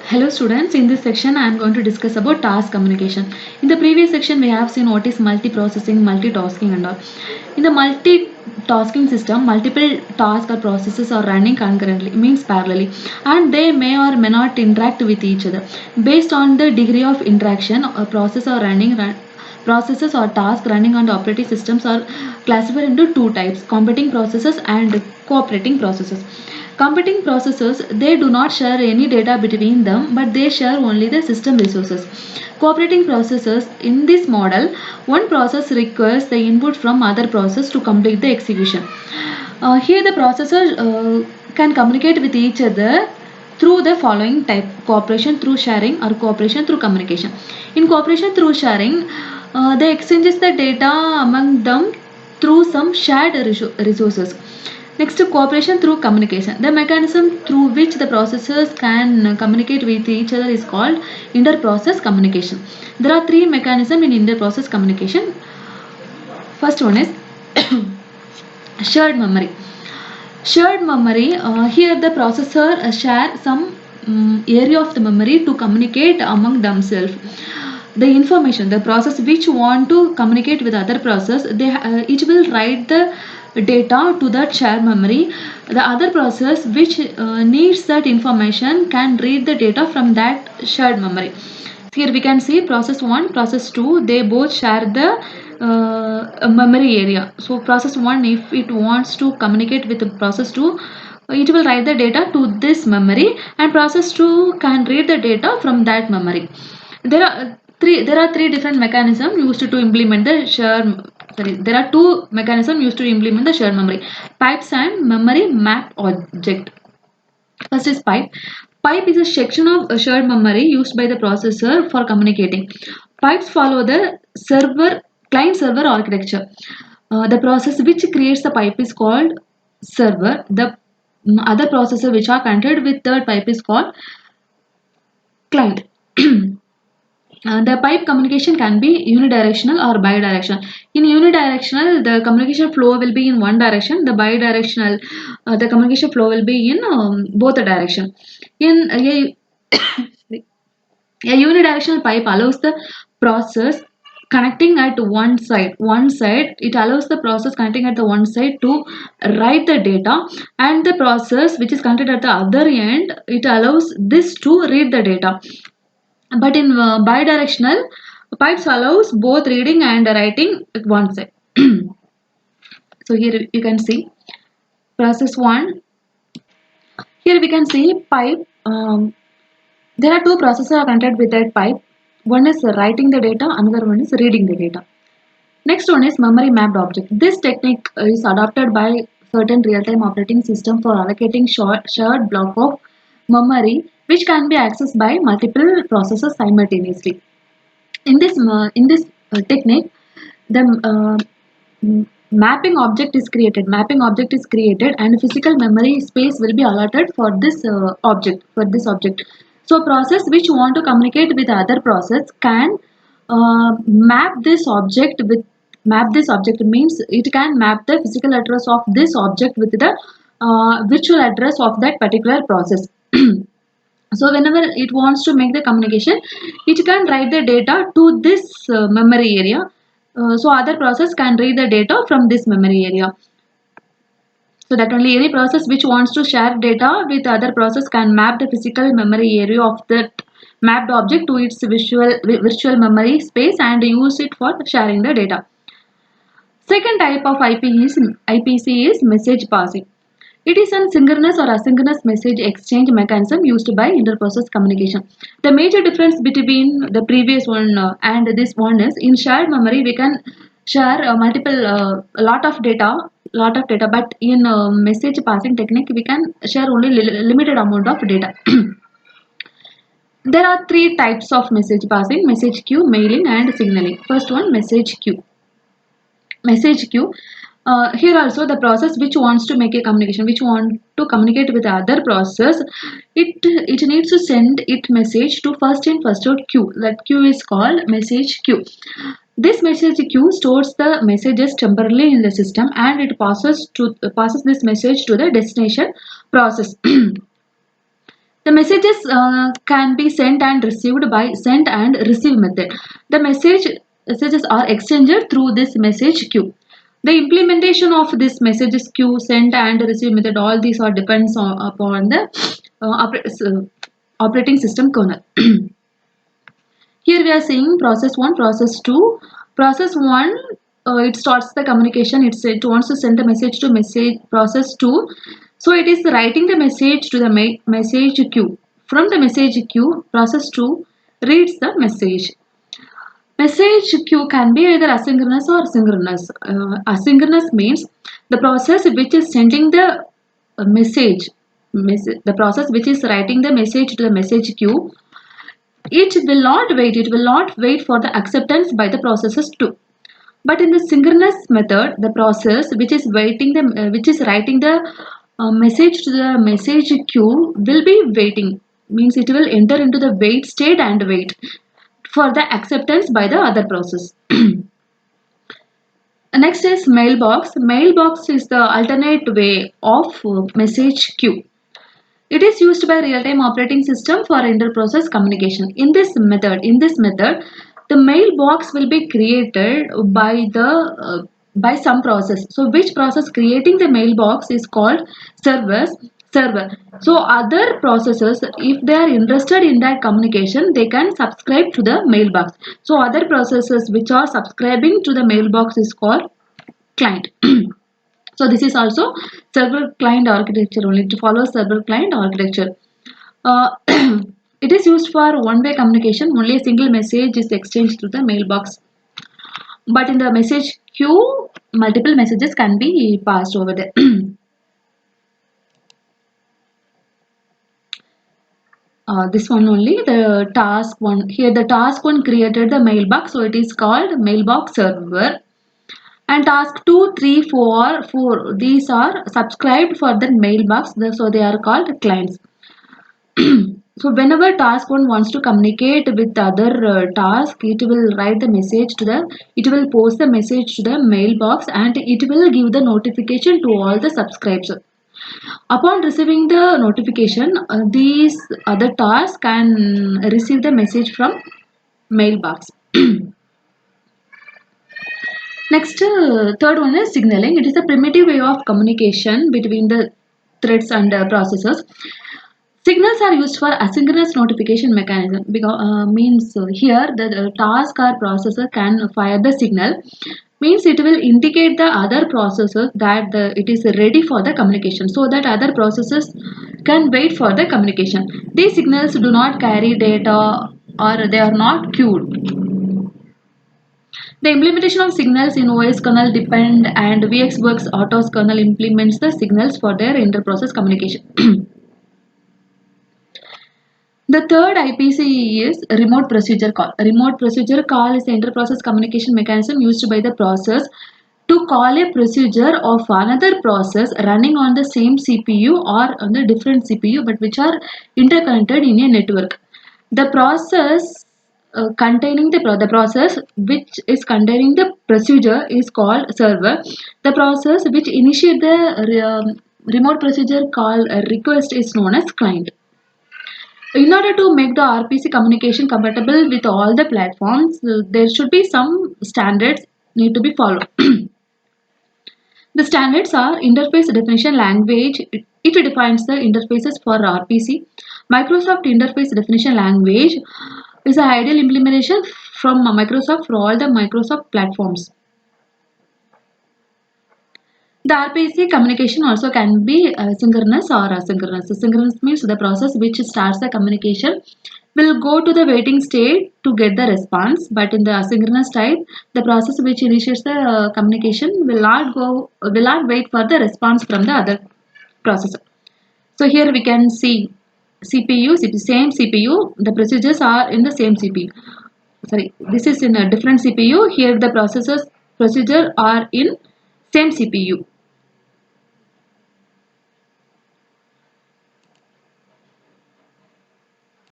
Hello students, in this section I am going to discuss about task communication. In the previous section we have seen what is multiprocessing, multitasking and all. In the multitasking system, multiple tasks or processes are running concurrently, means parallelly, and they may or may not interact with each other. Based on the degree of interaction, a processes or tasks running on the operating systems are classified into two types: competing processes and cooperating processes. Competing processes, they do not share any data between them, but they share only the system resources. Cooperating processes, in this model, one process requires the input from other process to complete the execution. Here the processor can communicate with each other through the following type: cooperation through sharing or cooperation through communication. In cooperation through sharing, they exchanges the data among them through some shared resources. Next, cooperation through communication. The mechanism through which the processors can communicate with each other is called inter-process communication. There are three mechanisms in inter-process communication. First one is shared memory. Shared memory, here the processor share some area of the memory to communicate among themselves. The information, the process which want to communicate with other process, they each will write the data to that shared memory. The other process which needs that information can read the data from that shared memory. Here we can see process 1, process 2, they both share the memory area. So process 1, if it wants to communicate with the process 2, it will write the data to this memory, and process 2 can read the data from that memory. There are three different mechanisms used to implement the there are two mechanisms used to implement the shared memory: pipes and memory map object. First is pipe. Pipe is a section of a shared memory used by the processor for communicating. Pipes follow the client server architecture. The process which creates the pipe is called server. The other processor which are connected with third pipe is called client. The pipe communication can be unidirectional or bidirectional. In unidirectional, the communication flow will be in one direction. The bidirectional, the communication flow will be in both the direction. In a unidirectional pipe allows the process connecting at one side. It allows the process connecting at the one side to write the data, and the process which is connected at the other end, it allows this to read the data. But in bidirectional, pipes allows both reading and writing at one side. So here you can see process 1. Here we can see pipe. There are two processes are connected with that pipe. One is writing the data, another one is reading the data. Next one is memory mapped object. This technique is adopted by certain real-time operating system for allocating shared block of memory which can be accessed by multiple processes simultaneously. In this technique, the mapping object is created. Mapping object is created, and physical memory space will be allotted for this object. So, process which want to communicate with other process can map this object means it can map the physical address of this object with the virtual address of that particular process. So whenever it wants to make the communication, it can write the data to this memory area. So other process can read the data from this memory area. So that only any process which wants to share data with other process can map the physical memory area of that mapped object to its virtual memory space and use it for sharing the data. Second type of IPC is message passing. It is a synchronous or asynchronous message exchange mechanism used by inter-process communication. The major difference between the previous one and this one is in shared memory we can share lot of data, but in message passing technique we can share only limited amount of data. There are three types of message passing: message queue, mailing and signaling. First one, message queue. Message queue, here also the process which wants to make a communication, which want to communicate with the other process, it needs to send it message to first in first out queue. That queue is called message queue. This message queue stores the messages temporarily in the system, and it passes this message to the destination process. The The messages can be sent and received by send and receive method. The messages are exchanged through this message queue. The implementation of this messages queue, send and receive method, all these are depends upon the operating system kernel. Here we are seeing process 1, process 2. Process 1, it starts the communication. It wants to send the message to message process 2. So it is writing the message to the message queue. From the message queue, process 2 reads the message. Message queue can be either asynchronous or synchronous. Asynchronous means the process which is sending the the process which is writing the message to the message queue, it will not wait for the acceptance by the processes too. But in the synchronous method, the process which is which is writing the message to the message queue will be waiting, means it will enter into the wait state and wait for the acceptance by the other process. Next is mailbox. Mailbox is the alternate way of message queue. It is used by real-time operating system for inter-process communication. In this method, the mailbox will be created by some process. So, which process creating the mailbox is called server. So, other processes, if they are interested in that communication, they can subscribe to the mailbox. So, other processes which are subscribing to the mailbox is called client. So this is also server client architecture, only to follow server client architecture. Uh, it is used for one-way communication. Only a single message is exchanged to the mailbox. But in the message queue, multiple messages can be passed over there. This one only, the task one. Here the task one created the mailbox, so it is called mailbox server. And task 2, 3, 4, these are subscribed for the mailbox, so they are called clients. So whenever task 1 wants to communicate with the other task, it will write the message it will post the message to the mailbox, and it will give the notification to all the subscribers. Upon receiving the notification, these other tasks can receive the message from mailbox. Next, third one is signaling. It is a primitive way of communication between the threads and processors. Signals are used for asynchronous notification mechanism, because means here the task or processor can fire the signal, means it will indicate the other processors that it is ready for the communication, so that other processors can wait for the communication. These signals do not carry data, or they are not queued. The implementation of signals in OS kernel depend, and VxWorks Autos kernel implements the signals for their inter-process communication. The third IPC is remote procedure call. Remote procedure call is the inter-process communication mechanism used by the process to call a procedure of another process running on the same CPU or on the different CPU, but which are interconnected in a network. The process the process which is containing the procedure is called server. The process which initiate the remote procedure call request is known as client. In order to make the RPC communication compatible with all the platforms, there should be some standards need to be followed. The standards are Interface Definition Language. It defines the interfaces for RPC. Microsoft Interface Definition Language is an ideal implementation from Microsoft for all the Microsoft platforms. The RPC communication also can be synchronous or asynchronous. Synchronous means the process which starts the communication will go to the waiting state to get the response, but in the asynchronous type, the process which initiates the communication will not wait for the response from the other processor. So here we can see CPU, same CPU, the procedures are in the same CPU. Sorry, this is in a different CPU. Here the procedure are in same CPU.